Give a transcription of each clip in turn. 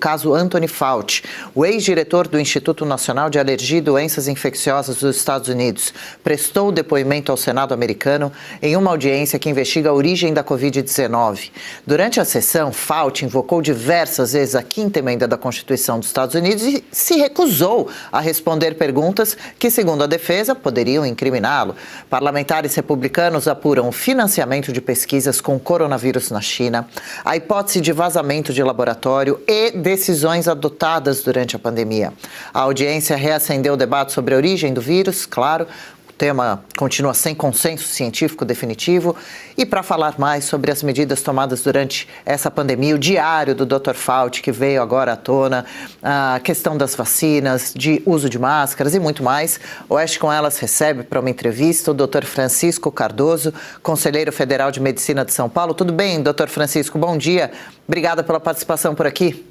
Caso Anthony Fauci, o ex-diretor do Instituto Nacional de Alergia e Doenças Infecciosas dos Estados Unidos, prestou depoimento ao Senado americano em uma audiência que investiga a origem da Covid-19. Durante a sessão, Fauci invocou diversas vezes a quinta emenda da Constituição dos Estados Unidos e se recusou a responder perguntas que, segundo a defesa, poderiam incriminá-lo. Parlamentares republicanos apuram o financiamento de pesquisas com coronavírus na China, a hipótese de vazamento de laboratório e decisões adotadas durante a pandemia. A audiência reacendeu o debate sobre a origem do vírus, claro. O tema continua sem consenso científico definitivo. E para falar mais sobre as medidas tomadas durante essa pandemia, o diário do Dr. Fauci, que veio agora à tona, a questão das vacinas, de uso de máscaras e muito mais, o Oeste com Elas recebe para uma entrevista o Dr. Francisco Cardoso, conselheiro federal de Medicina de São Paulo. Tudo bem, Dr. Francisco? Bom dia. Obrigada pela participação por aqui.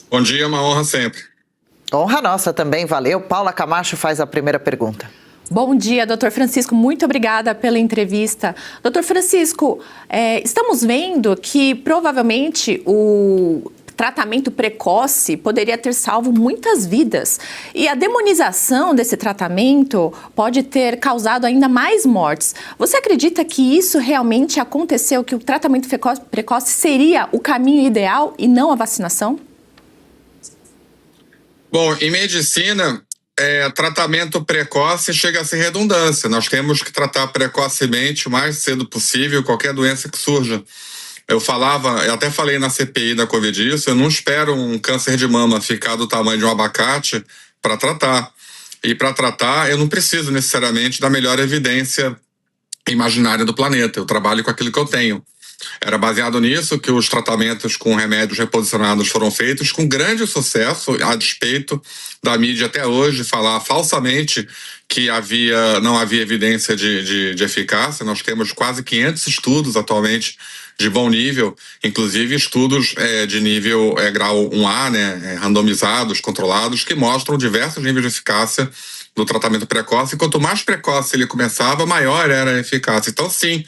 Bom dia, uma honra sempre. Honra nossa também, valeu. Paula Camacho faz a primeira pergunta. Bom dia, doutor Francisco, muito obrigada pela entrevista. Doutor Francisco, estamos vendo que provavelmente o tratamento precoce poderia ter salvo muitas vidas. E a demonização desse tratamento pode ter causado ainda mais mortes. Você acredita que isso realmente aconteceu, que o tratamento precoce seria o caminho ideal e não a vacinação? Bom, em medicina, tratamento precoce chega a ser redundância. Nós temos que tratar precocemente o mais cedo possível qualquer doença que surja. Eu até falei na CPI da Covid isso, eu não espero um câncer de mama ficar do tamanho de um abacate para tratar. E para tratar, eu não preciso necessariamente da melhor evidência imaginária do planeta. Eu trabalho com aquilo que eu tenho. Era baseado nisso que os tratamentos com remédios reposicionados foram feitos com grande sucesso, a despeito da mídia até hoje falar falsamente que não havia evidência de eficácia. Nós temos quase 500 estudos atualmente de bom nível, inclusive estudos de nível grau 1A, né, randomizados, controlados, que mostram diversos níveis de eficácia do tratamento precoce. E quanto mais precoce ele começava, maior era a eficácia. Então, sim,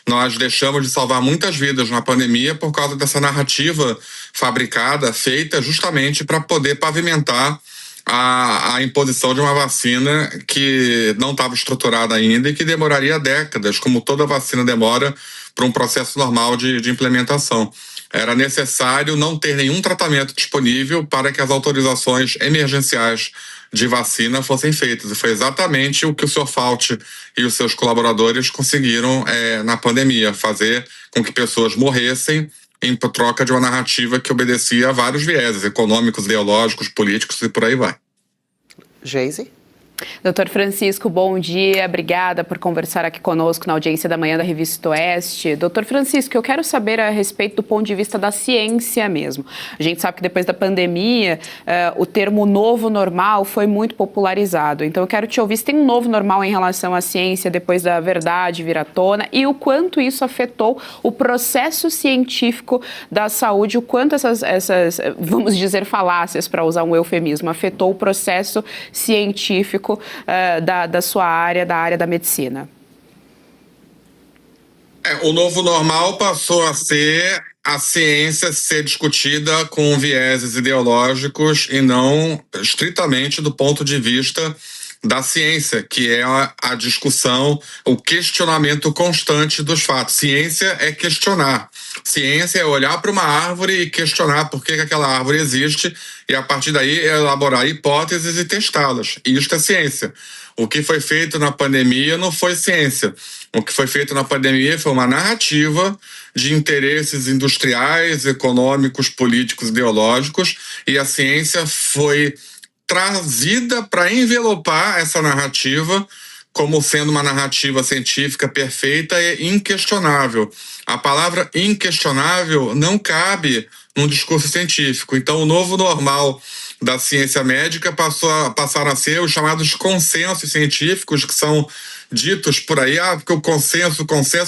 nós deixamos de salvar muitas vidas na pandemia por causa dessa narrativa fabricada, feita justamente para poder pavimentar a imposição de uma vacina que não estava estruturada ainda e que demoraria décadas, como toda vacina demora para um processo normal de implementação. Era necessário não ter nenhum tratamento disponível para que as autorizações emergenciais de vacina fossem feitas. E foi exatamente o que o Sr. Fauci e os seus colaboradores conseguiram na pandemia, fazer com que pessoas morressem em troca de uma narrativa que obedecia a vários vieses econômicos, ideológicos, políticos e por aí vai. Geise? Doutor Francisco, bom dia, obrigada por conversar aqui conosco na audiência da manhã da Revista Oeste. Doutor Francisco, eu quero saber a respeito do ponto de vista da ciência mesmo. A gente sabe que depois da pandemia, o termo novo normal foi muito popularizado. Então eu quero te ouvir se tem um novo normal em relação à ciência depois da verdade vir à tona e o quanto isso afetou o processo científico da saúde, o quanto essas vamos dizer, falácias, para usar um eufemismo, afetou o processo científico da sua área, da área da medicina. O novo normal passou a ser a ciência ser discutida com vieses ideológicos e não estritamente do ponto de vista da ciência, que é a discussão, o questionamento constante dos fatos. Ciência é questionar. Ciência é olhar para uma árvore e questionar por que aquela árvore existe e, a partir daí, elaborar hipóteses e testá-las. Isto é ciência. O que foi feito na pandemia não foi ciência. O que foi feito na pandemia foi uma narrativa de interesses industriais, econômicos, políticos, ideológicos, e a ciência foi trazida para envelopar essa narrativa como sendo uma narrativa científica perfeita e inquestionável. A palavra inquestionável não cabe num discurso científico. Então, o novo normal da ciência médica passaram a ser os chamados consensos científicos, que são ditos por aí, porque o consenso,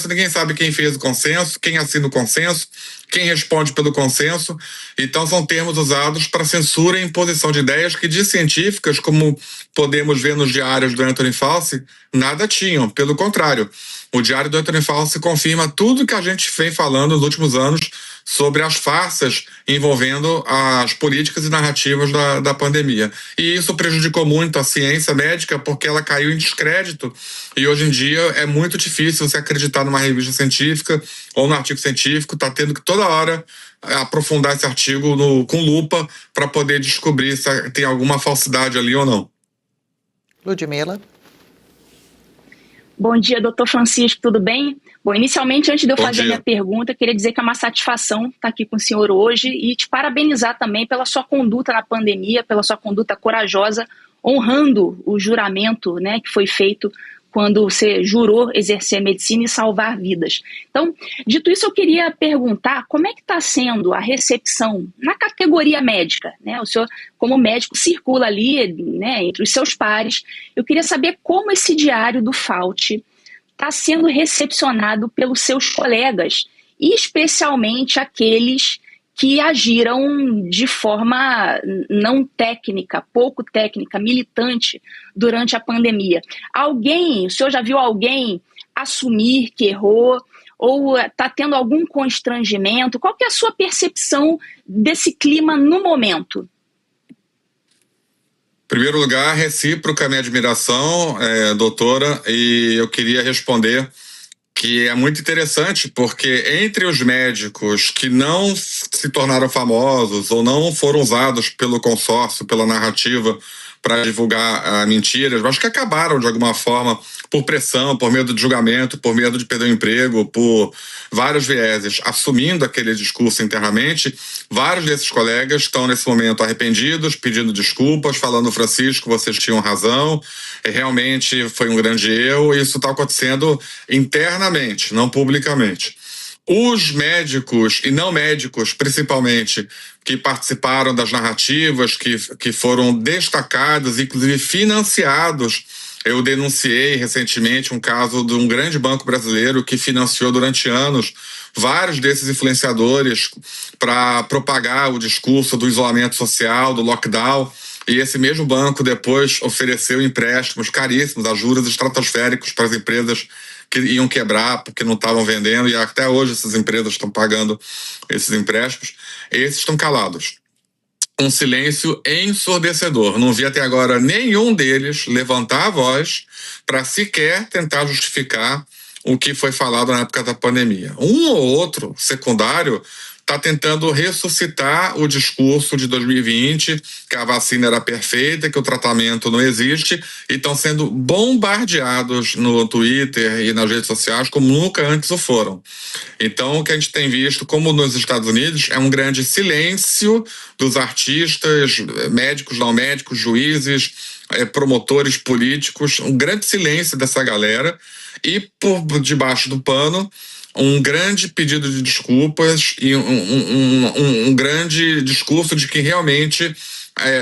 ninguém sabe quem fez o consenso, quem assina o consenso, quem responde pelo consenso. Então, são termos usados para censura e imposição de ideias que, de científicas, como podemos ver nos diários do Anthony Fauci, nada tinham. Pelo contrário, o diário do Anthony Fauci confirma tudo que a gente vem falando nos últimos anos sobre as farsas envolvendo as políticas e narrativas da pandemia. E isso prejudicou muito a ciência médica porque ela caiu em descrédito. E hoje em dia é muito difícil você acreditar numa revista científica ou num artigo científico, está tendo que toda hora aprofundar esse artigo com lupa para poder descobrir se tem alguma falsidade ali ou não. Ludmila. Bom dia, doutor Francisco, tudo bem? Bom, inicialmente, antes de eu fazer a minha pergunta, queria dizer que é uma satisfação estar aqui com o senhor hoje e te parabenizar também pela sua conduta na pandemia, pela sua conduta corajosa, honrando o juramento, né, que foi feito quando você jurou exercer a medicina e salvar vidas. Então, dito isso, eu queria perguntar como é que está sendo a recepção na categoria médica, né? O senhor, como médico, circula ali, né, entre os seus pares. Eu queria saber como esse diário do Fauci está sendo recepcionado pelos seus colegas, e especialmente aqueles que agiram de forma não técnica, pouco técnica, militante durante a pandemia. O senhor já viu alguém assumir que errou ou está tendo algum constrangimento? Qual que é a sua percepção desse clima no momento? Em primeiro lugar, recíproca a minha admiração, doutora, e eu queria responder que é muito interessante, porque entre os médicos que não se tornaram famosos ou não foram usados pelo consórcio, pela narrativa, para divulgar mentiras, mas que acabaram de alguma forma por pressão, por medo de julgamento, por medo de perder o emprego, por vários vieses, assumindo aquele discurso internamente, vários desses colegas estão nesse momento arrependidos, pedindo desculpas, falando: Francisco, vocês tinham razão, realmente foi um grande erro, e isso está acontecendo internamente, não publicamente. Os médicos e não médicos, principalmente, que participaram das narrativas, que foram destacados, inclusive financiados. Eu denunciei recentemente um caso de um grande banco brasileiro que financiou durante anos vários desses influenciadores para propagar o discurso do isolamento social, do lockdown. E esse mesmo banco depois ofereceu empréstimos caríssimos, a juros estratosféricos para as empresas que iam quebrar porque não estavam vendendo, e até hoje essas empresas estão pagando esses empréstimos. Esses estão calados. Um silêncio ensurdecedor. Não vi até agora nenhum deles levantar a voz para sequer tentar justificar o que foi falado na época da pandemia. Um ou outro secundário está tentando ressuscitar o discurso de 2020, que a vacina era perfeita, que o tratamento não existe, e estão sendo bombardeados no Twitter e nas redes sociais como nunca antes o foram. Então, o que a gente tem visto, como nos Estados Unidos, é um grande silêncio dos artistas, médicos, não médicos, juízes, promotores políticos, um grande silêncio dessa galera, e por debaixo do pano, um grande pedido de desculpas e um grande discurso de que realmente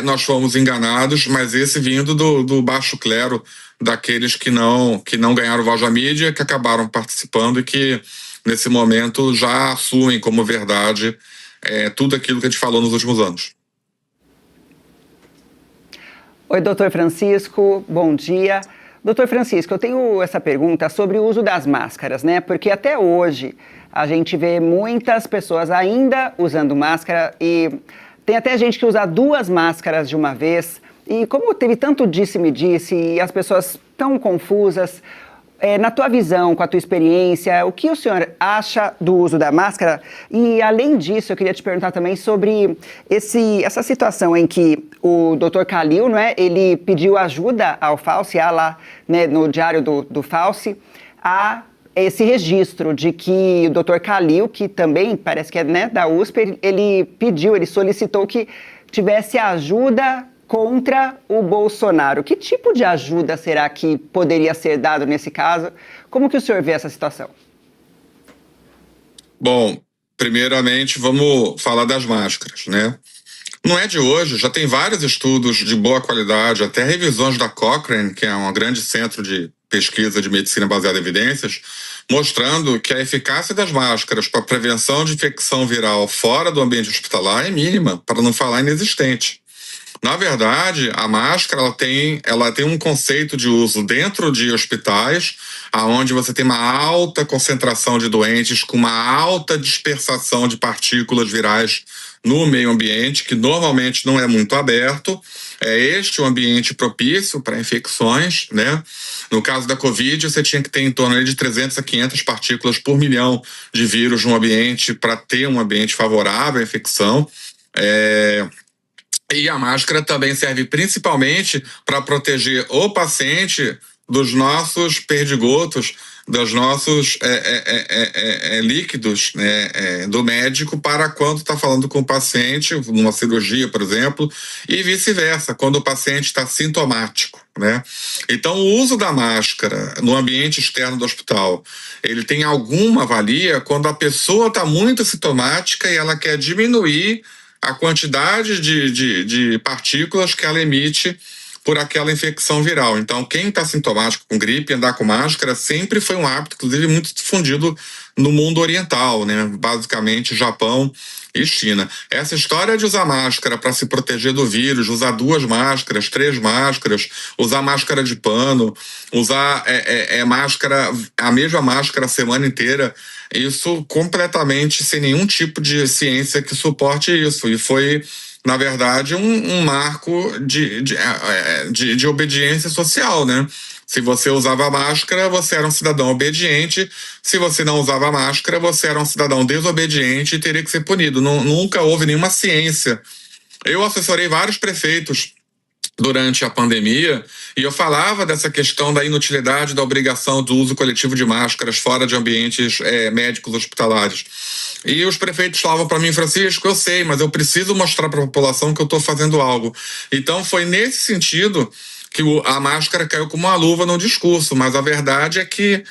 nós fomos enganados, mas esse vindo do baixo clero, daqueles que não ganharam voz da mídia, que acabaram participando e que, nesse momento, já assumem como verdade tudo aquilo que a gente falou nos últimos anos. Oi, doutor Francisco, bom dia. Doutor Francisco, eu tenho essa pergunta sobre o uso das máscaras, né? Porque até hoje a gente vê muitas pessoas ainda usando máscara e tem até gente que usa 2 máscaras de uma vez. E como teve tanto disse-me-disse e as pessoas tão confusas, na tua visão, com a tua experiência, o que o senhor acha do uso da máscara? E, além disso, eu queria te perguntar também sobre essa situação em que o Dr. Khalil, não é, ele pediu ajuda ao Fauci, lá, né, no diário do Fauci, a esse registro de que o Dr. Khalil, que também parece que é, né, da USP, ele solicitou que tivesse ajuda contra o Bolsonaro. Que tipo de ajuda será que poderia ser dado nesse caso? Como que o senhor vê essa situação? Bom, primeiramente vamos falar das máscaras, né? Não é de hoje, já tem vários estudos de boa qualidade, até revisões da Cochrane, que é um grande centro de pesquisa de medicina baseada em evidências, mostrando que a eficácia das máscaras para a prevenção de infecção viral fora do ambiente hospitalar é mínima, para não falar inexistente. Na verdade, a máscara ela tem um conceito de uso dentro de hospitais, aonde você tem uma alta concentração de doentes com uma alta dispersação de partículas virais no meio ambiente, que normalmente não é muito aberto. É este o ambiente propício para infecções, né? No caso da Covid, você tinha que ter em torno de 300 a 500 partículas por milhão de vírus no ambiente para ter um ambiente favorável à infecção. E a máscara também serve principalmente para proteger o paciente dos nossos perdigotos, dos nossos líquidos, né, do médico, para quando está falando com o paciente, numa cirurgia, por exemplo, e vice-versa, quando o paciente está sintomático, né? Então, o uso da máscara no ambiente externo do hospital, ele tem alguma valia quando a pessoa está muito sintomática e ela quer diminuir a quantidade de partículas que ela emite por aquela infecção viral. Então, quem está sintomático com gripe, andar com máscara sempre foi um hábito, inclusive muito difundido no mundo oriental, né? Basicamente Japão e China. Essa história de usar máscara para se proteger do vírus, usar 2 máscaras, 3 máscaras, usar máscara de pano, usar máscara, a mesma máscara a semana inteira, isso completamente sem nenhum tipo de ciência que suporte isso. E foi, na verdade, um marco de obediência social, né? Se você usava máscara, você era um cidadão obediente. Se você não usava máscara, você era um cidadão desobediente e teria que ser punido. Nunca houve nenhuma ciência. Eu assessorei vários prefeitos durante a pandemia, e eu falava dessa questão da inutilidade da obrigação do uso coletivo de máscaras fora de ambientes médicos hospitalares. E os prefeitos falavam para mim, Francisco, eu sei, mas eu preciso mostrar para a população que eu estou fazendo algo. Então foi nesse sentido que a máscara caiu como uma luva no discurso, mas a verdade é que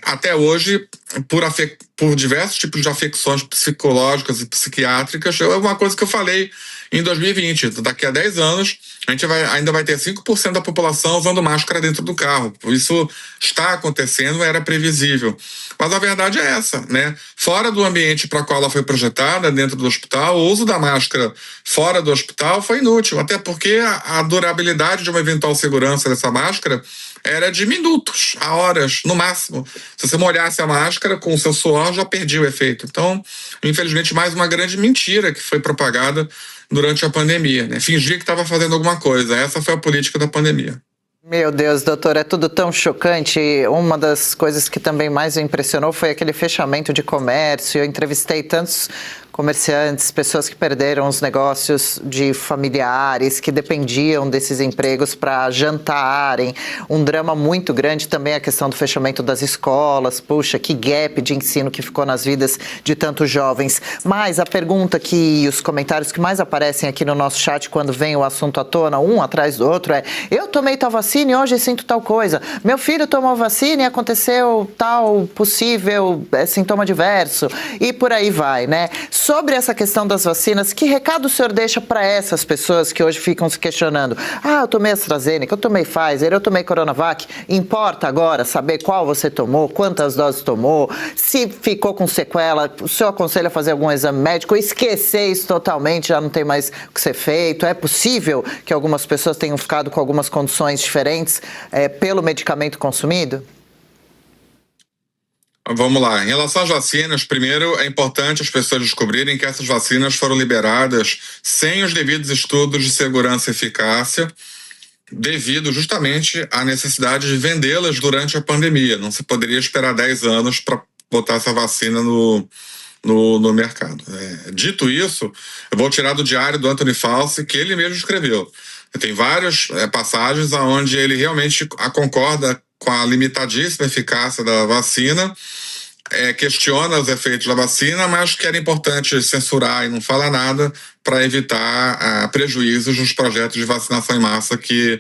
até hoje, por diversos tipos de afecções psicológicas e psiquiátricas, é uma coisa que eu falei em 2020, daqui a 10 anos, a gente ainda vai ter 5% da população usando máscara dentro do carro. Isso está acontecendo, era previsível. Mas a verdade é essa, né? Fora do ambiente para o qual ela foi projetada, dentro do hospital, o uso da máscara fora do hospital foi inútil, até porque a durabilidade de uma eventual segurança dessa máscara era de minutos, a horas, no máximo. Se você molhasse a máscara com o seu suor, já perdia o efeito. Então, infelizmente, mais uma grande mentira que foi propagada durante a pandemia, né? Fingir que estava fazendo alguma coisa. Essa foi a política da pandemia. Meu Deus, doutor, é tudo tão chocante. Uma das coisas que também mais me impressionou foi aquele fechamento de comércio. Eu entrevistei tantos comerciantes, pessoas que perderam os negócios de familiares, que dependiam desses empregos para jantarem. Um drama muito grande também a questão do fechamento das escolas. Puxa, que gap de ensino que ficou nas vidas de tantos jovens. Mas a pergunta e os comentários que mais aparecem aqui no nosso chat quando vem o assunto à tona, um atrás do outro, eu tomei tal vacina e hoje sinto tal coisa. Meu filho tomou vacina e aconteceu tal possível sintoma diverso. E por aí vai, né? Sobre essa questão das vacinas, que recado o senhor deixa para essas pessoas que hoje ficam se questionando? Eu tomei AstraZeneca, eu tomei Pfizer, eu tomei Coronavac. Importa agora saber qual você tomou, quantas doses tomou, se ficou com sequela, o senhor aconselha a fazer algum exame médico, esquecer isso totalmente, já não tem mais o que ser feito? É possível que algumas pessoas tenham ficado com algumas condições diferentes pelo medicamento consumido? Vamos lá. Em relação às vacinas, primeiro é importante as pessoas descobrirem que essas vacinas foram liberadas sem os devidos estudos de segurança e eficácia, devido justamente à necessidade de vendê-las durante a pandemia. Não se poderia esperar 10 anos para botar essa vacina no mercado. Dito isso, eu vou tirar do diário do Anthony Fauci, que ele mesmo escreveu. Tem várias passagens onde ele realmente concorda com a limitadíssima eficácia da vacina, questiona os efeitos da vacina, mas que era importante censurar e não falar nada para evitar prejuízos nos projetos de vacinação em massa que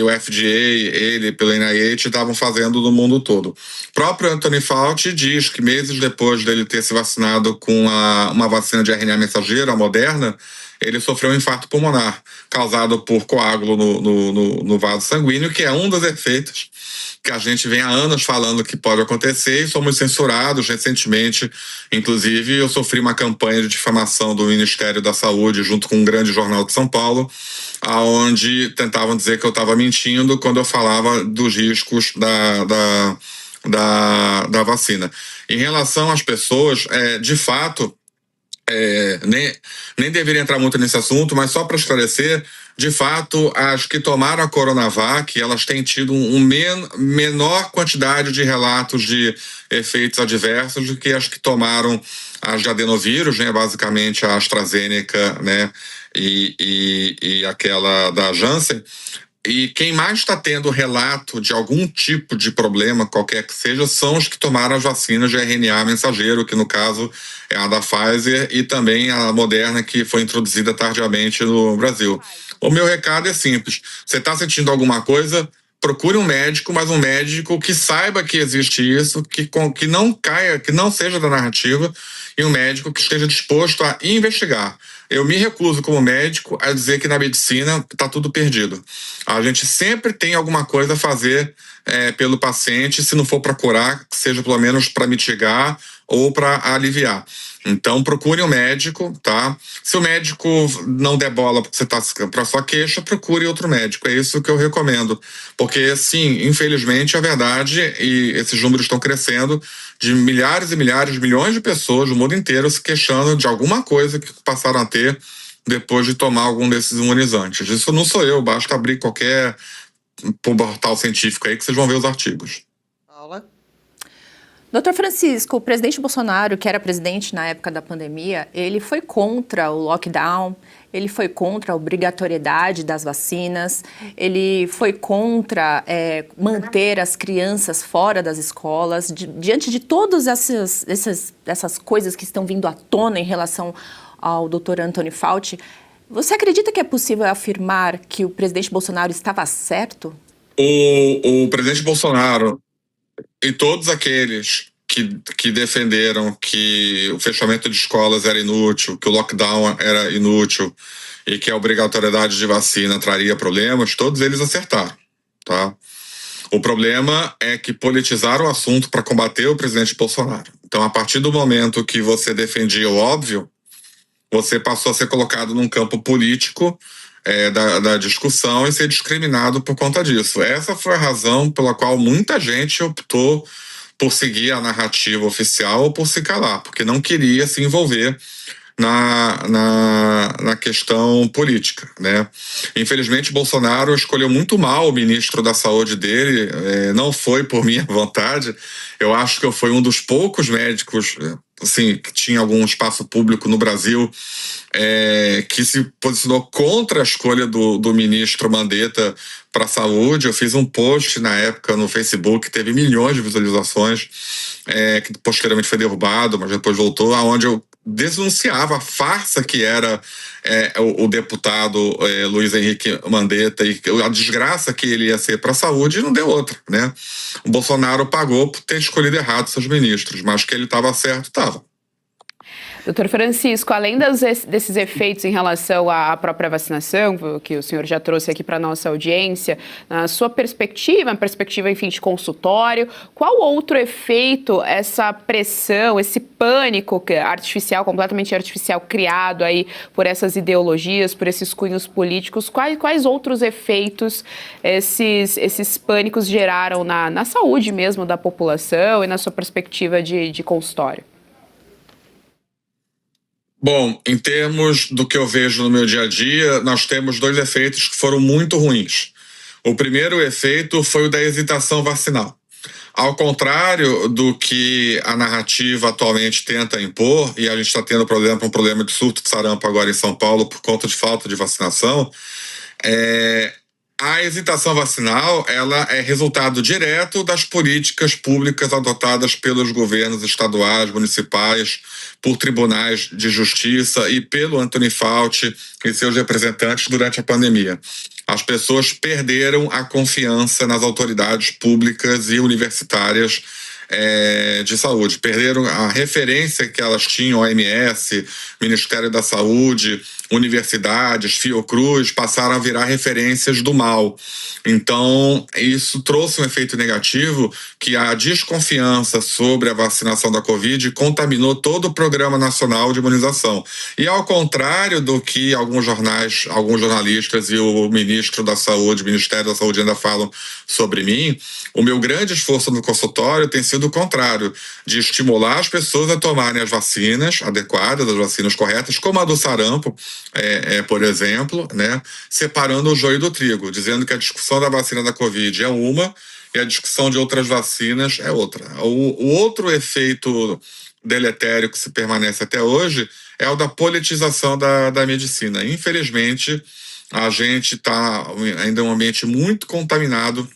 o FDA, ele, pelo NIH, estavam fazendo no mundo todo. O próprio Anthony Fauci diz que meses depois dele ter se vacinado com uma vacina de RNA mensageiro, a Moderna, ele sofreu um infarto pulmonar, causado por coágulo no vaso sanguíneo, que é um dos efeitos que a gente vem há anos falando que pode acontecer e somos censurados recentemente. Inclusive, eu sofri uma campanha de difamação do Ministério da Saúde junto com um grande jornal de São Paulo, onde tentavam dizer que eu estava mentindo quando eu falava dos riscos da vacina. Em relação às pessoas, de fato, nem deveria entrar muito nesse assunto, mas só para esclarecer, de fato, as que tomaram a Coronavac, elas têm tido menor quantidade de relatos de efeitos adversos do que as que tomaram as de adenovírus, né, basicamente a AstraZeneca, né, e aquela da Janssen. E quem mais está tendo relato de algum tipo de problema, qualquer que seja, são os que tomaram as vacinas de RNA mensageiro, que no caso é a da Pfizer e também a Moderna, que foi introduzida tardiamente no Brasil. O meu recado é simples: você está sentindo alguma coisa, procure um médico, mas um médico que saiba que existe isso, que não caia, que não seja da narrativa, e um médico que esteja disposto a investigar. Eu me recuso como médico a dizer que na medicina está tudo perdido. A gente sempre tem alguma coisa a fazer pelo paciente, se não for para curar, que seja pelo menos para mitigar ou para aliviar. Então procure um médico, tá? Se o médico não der bola porque você está para sua queixa, procure outro médico. É isso que eu recomendo. Porque, sim, infelizmente, a verdade, e esses números estão crescendo, de milhares e milhares, milhões de pessoas do mundo inteiro se queixando de alguma coisa que passaram a ter depois de tomar algum desses imunizantes. Isso não sou eu, basta abrir qualquer portal científico aí que vocês vão ver os artigos. Paula? Doutor Francisco, o presidente Bolsonaro, que era presidente na época da pandemia, ele foi contra o lockdown, ele foi contra a obrigatoriedade das vacinas, ele foi contra manter as crianças fora das escolas. Diante de todas essas coisas que estão vindo à tona em relação ao doutor Anthony Fauci, você acredita que é possível afirmar que o presidente Bolsonaro estava certo? O presidente Bolsonaro e todos aqueles que defenderam que o fechamento de escolas era inútil, que o lockdown era inútil e que a obrigatoriedade de vacina traria problemas, todos eles acertaram, tá? O problema é que politizaram o assunto para combater o presidente Bolsonaro. Então, a partir do momento que você defendia o óbvio, você passou a ser colocado num campo político da discussão e ser discriminado por conta disso. Essa foi a razão pela qual muita gente optou por seguir a narrativa oficial ou por se calar, porque não queria se envolver na questão política, né? Infelizmente, Bolsonaro escolheu muito mal o ministro da Saúde dele, não foi por minha vontade. Eu acho que eu fui um dos poucos médicos, assim, que tinha algum espaço público no Brasil, que se posicionou contra a escolha do ministro Mandetta para a saúde. Eu fiz um post na época no Facebook, teve milhões de visualizações, que posteriormente foi derrubado, mas depois voltou, aonde eu denunciava a farsa que era o deputado Luiz Henrique Mandetta e a desgraça que ele ia ser para a saúde, e não deu outra, né? O Bolsonaro pagou por ter escolhido errado seus ministros, mas que ele estava certo, estava. Doutor Francisco, além desses efeitos em relação à própria vacinação, que o senhor já trouxe aqui para a nossa audiência, na sua perspectiva, enfim, de consultório, qual outro efeito essa pressão, esse pânico artificial, completamente artificial, criado aí por essas ideologias, por esses cunhos políticos, quais outros efeitos esses pânicos geraram na saúde mesmo da população e na sua perspectiva de consultório? Bom, em termos do que eu vejo no meu dia a dia, nós temos dois efeitos que foram muito ruins. O primeiro efeito foi o da hesitação vacinal. Ao contrário do que a narrativa atualmente tenta impor, e a gente está tendo, por exemplo, um problema de surto de sarampo agora em São Paulo por conta de falta de vacinação, a hesitação vacinal ela é resultado direto das políticas públicas adotadas pelos governos estaduais, municipais, por tribunais de justiça e pelo Anthony Fauci e seus representantes durante a pandemia. As pessoas perderam a confiança nas autoridades públicas e universitárias de saúde. Perderam a referência que elas tinham, OMS, Ministério da Saúde, universidades, Fiocruz, passaram a virar referências do mal. Então, isso trouxe um efeito negativo, que a desconfiança sobre a vacinação da Covid contaminou todo o Programa Nacional de Imunização. E ao contrário do que alguns jornalistas e o ministro da Saúde, o Ministério da Saúde ainda falam sobre mim, o meu grande esforço no consultório tem sido o contrário, de estimular as pessoas a tomarem as vacinas adequadas, as vacinas corretas, como a do sarampo, por exemplo, né, separando o joio do trigo, dizendo que a discussão da vacina da Covid é uma e a discussão de outras vacinas é outra. O outro efeito deletério que se permanece até hoje é o da politização da medicina. Infelizmente, a gente está ainda em um ambiente muito contaminado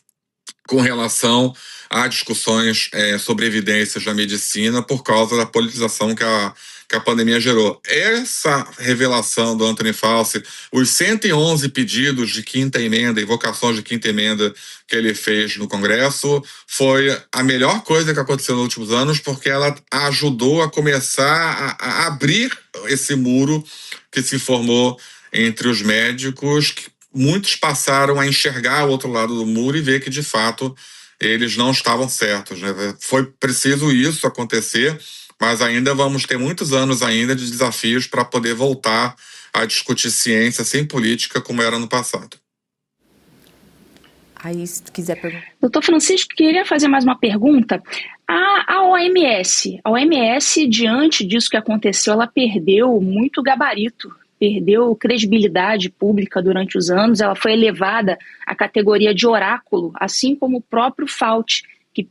com relação a discussões sobre evidências da medicina por causa da politização que a pandemia gerou. Essa revelação do Anthony Fauci, os 111 pedidos de quinta emenda, invocações de quinta emenda que ele fez no Congresso, foi a melhor coisa que aconteceu nos últimos anos, porque ela ajudou a começar a abrir esse muro que se formou entre os médicos, que muitos passaram a enxergar o outro lado do muro e ver que, de fato, eles não estavam certos, né? Foi preciso isso acontecer, mas ainda vamos ter muitos anos ainda de desafios para poder voltar a discutir ciência sem política como era no passado. Aí, se quiser perguntar. Doutor Francisco, queria fazer mais uma pergunta. A OMS, diante disso que aconteceu, ela perdeu muito gabarito, perdeu credibilidade pública durante os anos, ela foi elevada à categoria de oráculo, assim como o próprio Fauci, que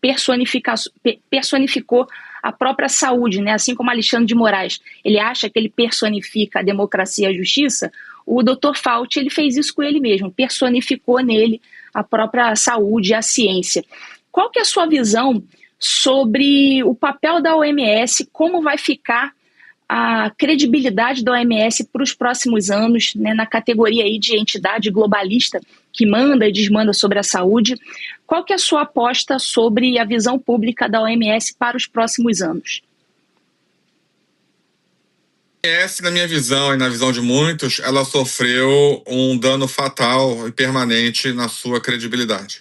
personificou a própria saúde, né? Assim como Alexandre de Moraes, ele acha que ele personifica a democracia e a justiça, o Dr. Fauci ele fez isso com ele mesmo, personificou nele a própria saúde e a ciência. Qual que é a sua visão sobre o papel da OMS, como vai ficar a credibilidade da OMS para os próximos anos, né, na categoria aí de entidade globalista que manda e desmanda sobre a saúde? Qual que é a sua aposta sobre a visão pública da OMS para os próximos anos? Essa, na minha visão e na visão de muitos, ela sofreu um dano fatal e permanente na sua credibilidade.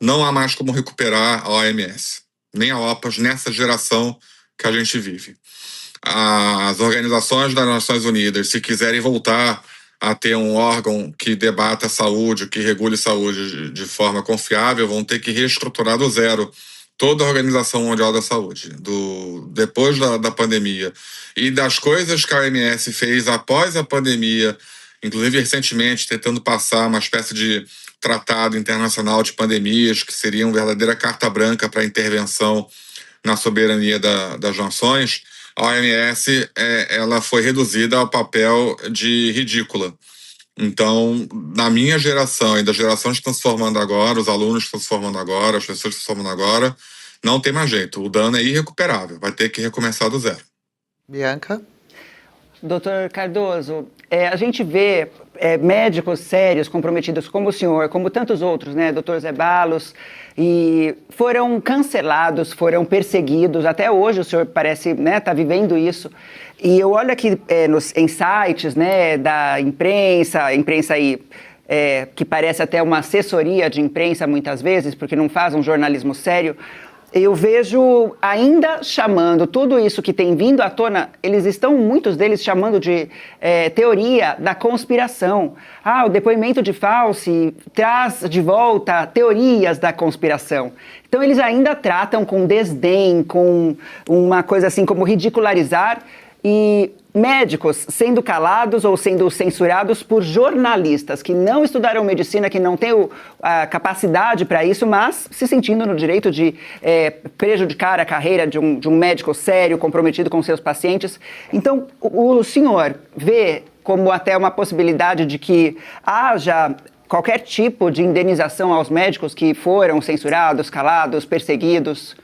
Não há mais como recuperar a OMS, nem a OPAS, nessa geração que a gente vive. As organizações das Nações Unidas, se quiserem voltar a ter um órgão que debata a saúde, que regule saúde de forma confiável, vão ter que reestruturar do zero toda a Organização Mundial da Saúde, depois da pandemia. E das coisas que a OMS fez após a pandemia, inclusive recentemente tentando passar uma espécie de tratado internacional de pandemias, que seria uma verdadeira carta branca para a intervenção na soberania das nações, a OMS ela foi reduzida ao papel de ridícula. Então, na minha geração e das gerações que estão se formando agora, os alunos que estão se formando agora, as pessoas que estão se formando agora, não tem mais jeito. O dano é irrecuperável, vai ter que recomeçar do zero. Bianca? Doutor Cardoso, a gente vê médicos sérios, comprometidos como o senhor, como tantos outros, né, doutor Zé Balos, e foram cancelados, foram perseguidos, até hoje o senhor parece, né, tá vivendo isso. E eu olho aqui em sites, né, da imprensa aí, que parece até uma assessoria de imprensa muitas vezes, porque não faz um jornalismo sério. Eu vejo ainda chamando tudo isso que tem vindo à tona, muitos deles chamando de teoria da conspiração. O depoimento de Fauci traz de volta teorias da conspiração. Então eles ainda tratam com desdém, com uma coisa assim como ridicularizar, e médicos sendo calados ou sendo censurados por jornalistas que não estudaram medicina, que não têm a capacidade para isso, mas se sentindo no direito de prejudicar a carreira de um médico sério, comprometido com seus pacientes. Então, o senhor vê como até uma possibilidade de que haja qualquer tipo de indenização aos médicos que foram censurados, calados, perseguidos?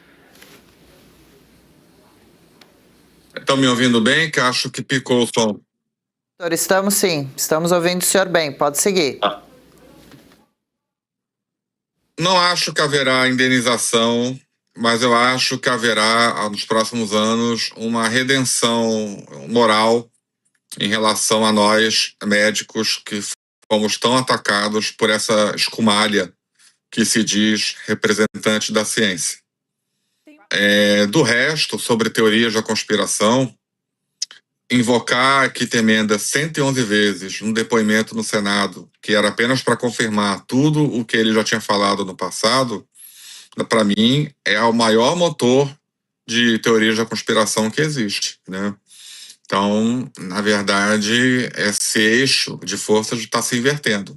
Estão me ouvindo bem? Que acho que picou o som. Doutor, estamos sim. Estamos ouvindo o senhor bem. Pode seguir. Não acho que haverá indenização, mas eu acho que haverá, nos próximos anos, uma redenção moral em relação a nós, médicos, que fomos tão atacados por essa escumalha que se diz representante da ciência. Do resto, sobre teorias da conspiração, invocar aqui Temenda 111 vezes no depoimento no Senado, que era apenas para confirmar tudo o que ele já tinha falado no passado, para mim, é o maior motor de teorias da conspiração que existe, né? Então, na verdade, esse eixo de forças está se invertendo.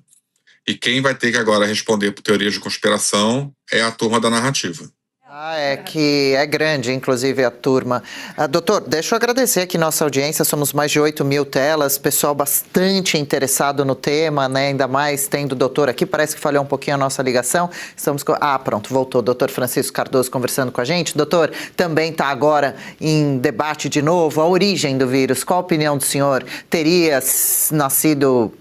E quem vai ter que agora responder por teorias de conspiração é a turma da narrativa. É que é grande, inclusive, a turma. Doutor, deixa eu agradecer aqui nossa audiência, somos mais de 8 mil telas, pessoal bastante interessado no tema, né? Ainda mais tendo o doutor aqui, parece que falhou um pouquinho a nossa ligação. Estamos com... pronto, voltou, doutor Francisco Cardoso conversando com a gente. Doutor, também está agora em debate de novo a origem do vírus. Qual a opinião do senhor? Teria nascido...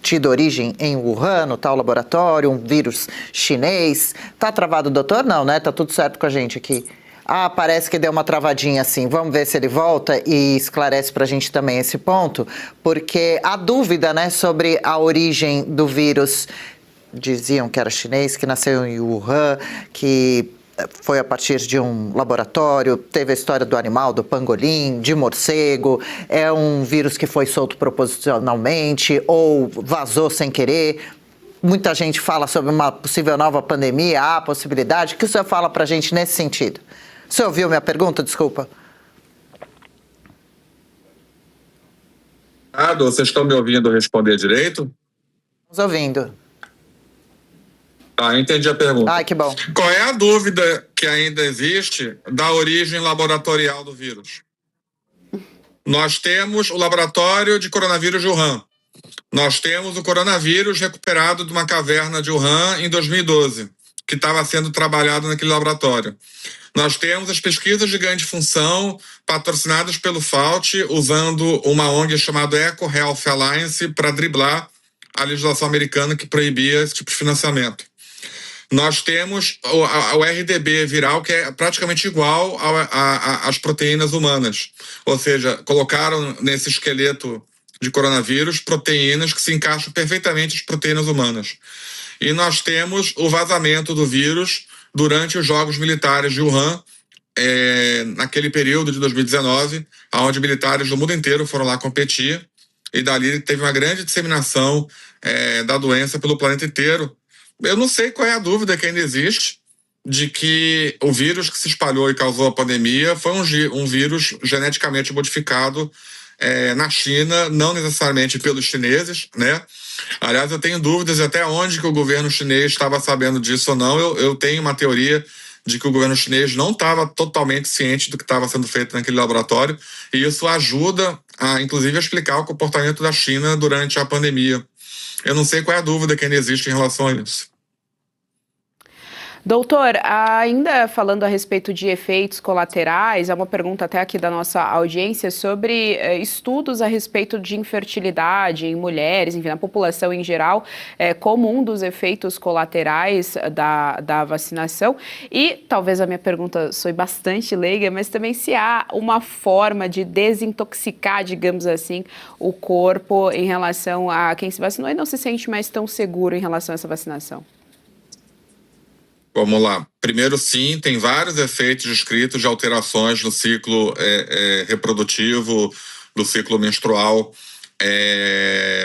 tido origem em Wuhan, no tal laboratório, um vírus chinês. Tá travado, doutor? Não, né? Tá tudo certo com a gente aqui. Parece que deu uma travadinha assim. Vamos ver se ele volta e esclarece pra gente também esse ponto, porque há dúvida, né, sobre a origem do vírus. Diziam que era chinês, que nasceu em Wuhan, que foi a partir de um laboratório, teve a história do animal, do pangolim, de morcego, é um vírus que foi solto propositalmente ou vazou sem querer. Muita gente fala sobre uma possível nova pandemia, há possibilidade. O que o senhor fala pra gente nesse sentido? O senhor ouviu minha pergunta? Desculpa. Vocês estão me ouvindo responder direito? Estamos ouvindo. Entendi a pergunta. Que bom. Qual é a dúvida que ainda existe da origem laboratorial do vírus? Nós temos o laboratório de coronavírus de Wuhan. Nós temos o coronavírus recuperado de uma caverna de Wuhan em 2012, que estava sendo trabalhado naquele laboratório. Nós temos as pesquisas de ganho de função patrocinadas pelo Fauci, usando uma ONG chamada Eco Health Alliance para driblar a legislação americana que proibia esse tipo de financiamento. Nós temos o RDB viral, que é praticamente igual às proteínas humanas. Ou seja, colocaram nesse esqueleto de coronavírus proteínas que se encaixam perfeitamente às proteínas humanas. E nós temos o vazamento do vírus durante os Jogos Militares de Wuhan, naquele período de 2019, onde militares do mundo inteiro foram lá competir, e dali teve uma grande disseminação da doença pelo planeta inteiro. Eu não sei qual é a dúvida que ainda existe de que o vírus que se espalhou e causou a pandemia foi um vírus geneticamente modificado na China, não necessariamente pelos chineses, né? Aliás, eu tenho dúvidas até onde que o governo chinês estava sabendo disso ou não. Eu tenho uma teoria de que o governo chinês não estava totalmente ciente do que estava sendo feito naquele laboratório, e isso ajuda, inclusive, a explicar o comportamento da China durante a pandemia. Eu não sei qual é a dúvida que ainda existe em relação a isso. Doutor, ainda falando a respeito de efeitos colaterais, há uma pergunta até aqui da nossa audiência sobre estudos a respeito de infertilidade em mulheres, enfim, na população em geral, como um dos efeitos colaterais da vacinação. E talvez a minha pergunta soe bastante leiga, mas também se há uma forma de desintoxicar, digamos assim, o corpo em relação a quem se vacinou e não se sente mais tão seguro em relação a essa vacinação. Vamos lá. Primeiro, sim, tem vários efeitos descritos de alterações no ciclo reprodutivo, do ciclo menstrual,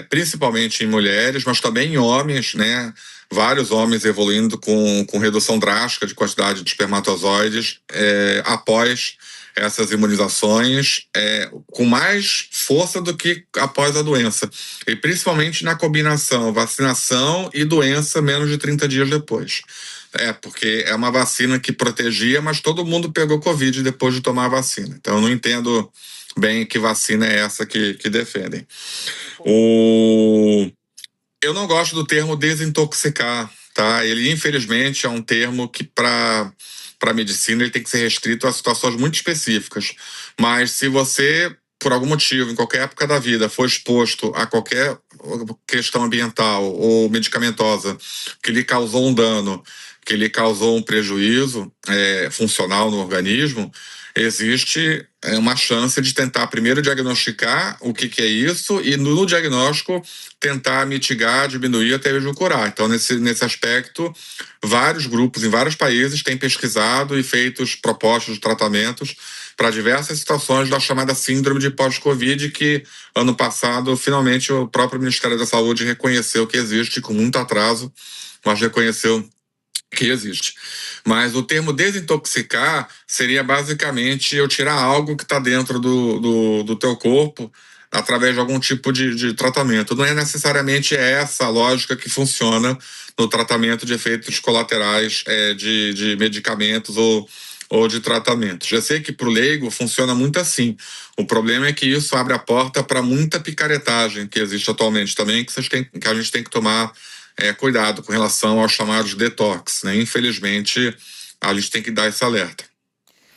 principalmente em mulheres, mas também em homens, né? Vários homens evoluindo com redução drástica de quantidade de espermatozoides após essas imunizações, com mais força do que após a doença. E principalmente na combinação vacinação e doença menos de 30 dias depois. Porque é uma vacina que protegia, mas todo mundo pegou Covid depois de tomar a vacina. Então, eu não entendo bem que vacina é essa que defendem. Eu não gosto do termo desintoxicar, tá? Ele, infelizmente, é um termo que, para a medicina, ele tem que ser restrito a situações muito específicas. Mas se você, por algum motivo, em qualquer época da vida, for exposto a qualquer questão ambiental ou medicamentosa que lhe causou um dano, que ele causou um prejuízo funcional no organismo, existe uma chance de tentar primeiro diagnosticar o que é isso e no diagnóstico tentar mitigar, diminuir até mesmo curar. Então, nesse aspecto, vários grupos em vários países têm pesquisado e feito propostas de tratamentos para diversas situações da chamada síndrome de pós-Covid, que ano passado, finalmente, o próprio Ministério da Saúde reconheceu que existe, com muito atraso, mas reconheceu que existe. Mas o termo desintoxicar seria basicamente eu tirar algo que está dentro do teu corpo através de algum tipo de tratamento. Não é necessariamente essa a lógica que funciona no tratamento de efeitos colaterais de medicamentos ou de tratamentos. Já sei que para o leigo funciona muito assim. O problema é que isso abre a porta para muita picaretagem que existe atualmente também, que a gente tem que tomar cuidado com relação aos chamados detox, né? Infelizmente, a gente tem que dar esse alerta.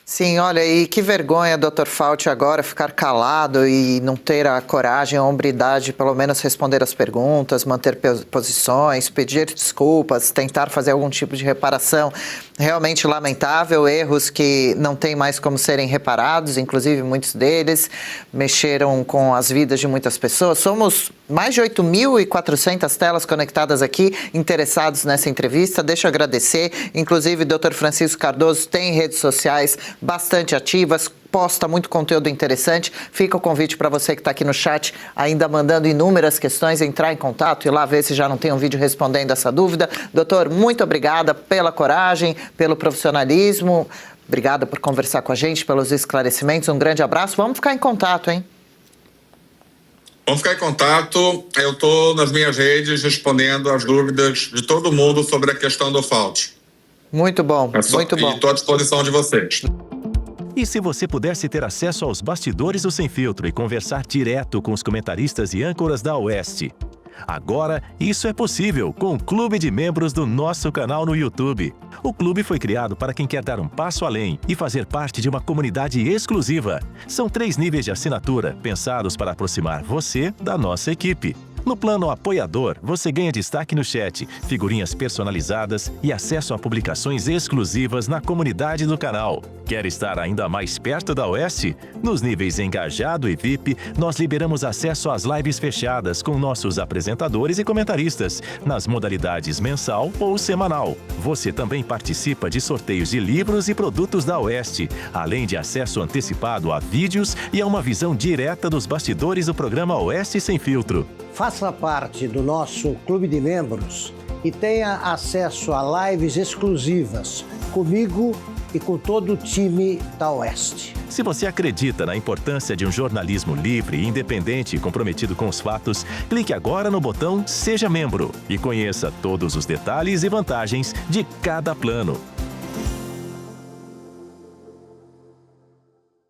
Sim, olha, e que vergonha, Dr. Fauci, agora ficar calado e não ter a coragem, a hombridade de pelo menos responder as perguntas, manter posições, pedir desculpas, tentar fazer algum tipo de reparação. Realmente lamentável, erros que não tem mais como serem reparados, inclusive muitos deles mexeram com as vidas de muitas pessoas. Somos mais de 8.400 telas conectadas aqui, interessados nessa entrevista. Deixa eu agradecer. Inclusive, Dr. Francisco Cardoso tem redes sociais bastante ativas, posta muito conteúdo interessante. Fica o convite para você que está aqui no chat, ainda mandando inúmeras questões, entrar em contato e lá ver se já não tem um vídeo respondendo essa dúvida. Doutor, muito obrigada pela coragem, pelo profissionalismo. Obrigada por conversar com a gente, pelos esclarecimentos. Um grande abraço. Vamos ficar em contato, hein? Vamos ficar em contato. Eu estou nas minhas redes respondendo as dúvidas de todo mundo sobre a questão do Fauci. Muito bom, muito bom. Estou à disposição de vocês. E se você pudesse ter acesso aos bastidores do Sem Filtro e conversar direto com os comentaristas e âncoras da Oeste? Agora, isso é possível com o Clube de Membros do nosso canal no YouTube. O clube foi criado para quem quer dar um passo além e fazer parte de uma comunidade exclusiva. São 3 níveis de assinatura, pensados para aproximar você da nossa equipe. No plano apoiador, você ganha destaque no chat, figurinhas personalizadas e acesso a publicações exclusivas na comunidade do canal. Quer estar ainda mais perto da Oeste? Nos níveis Engajado e VIP, nós liberamos acesso às lives fechadas com nossos apresentadores e comentaristas, nas modalidades mensal ou semanal. Você também participa de sorteios de livros e produtos da Oeste, além de acesso antecipado a vídeos e a uma visão direta dos bastidores do programa Oeste Sem Filtro. Faça parte do nosso clube de membros e tenha acesso a lives exclusivas comigo e com todo o time da Oeste. Se você acredita na importância de um jornalismo livre, independente e comprometido com os fatos, clique agora no botão Seja Membro e conheça todos os detalhes e vantagens de cada plano.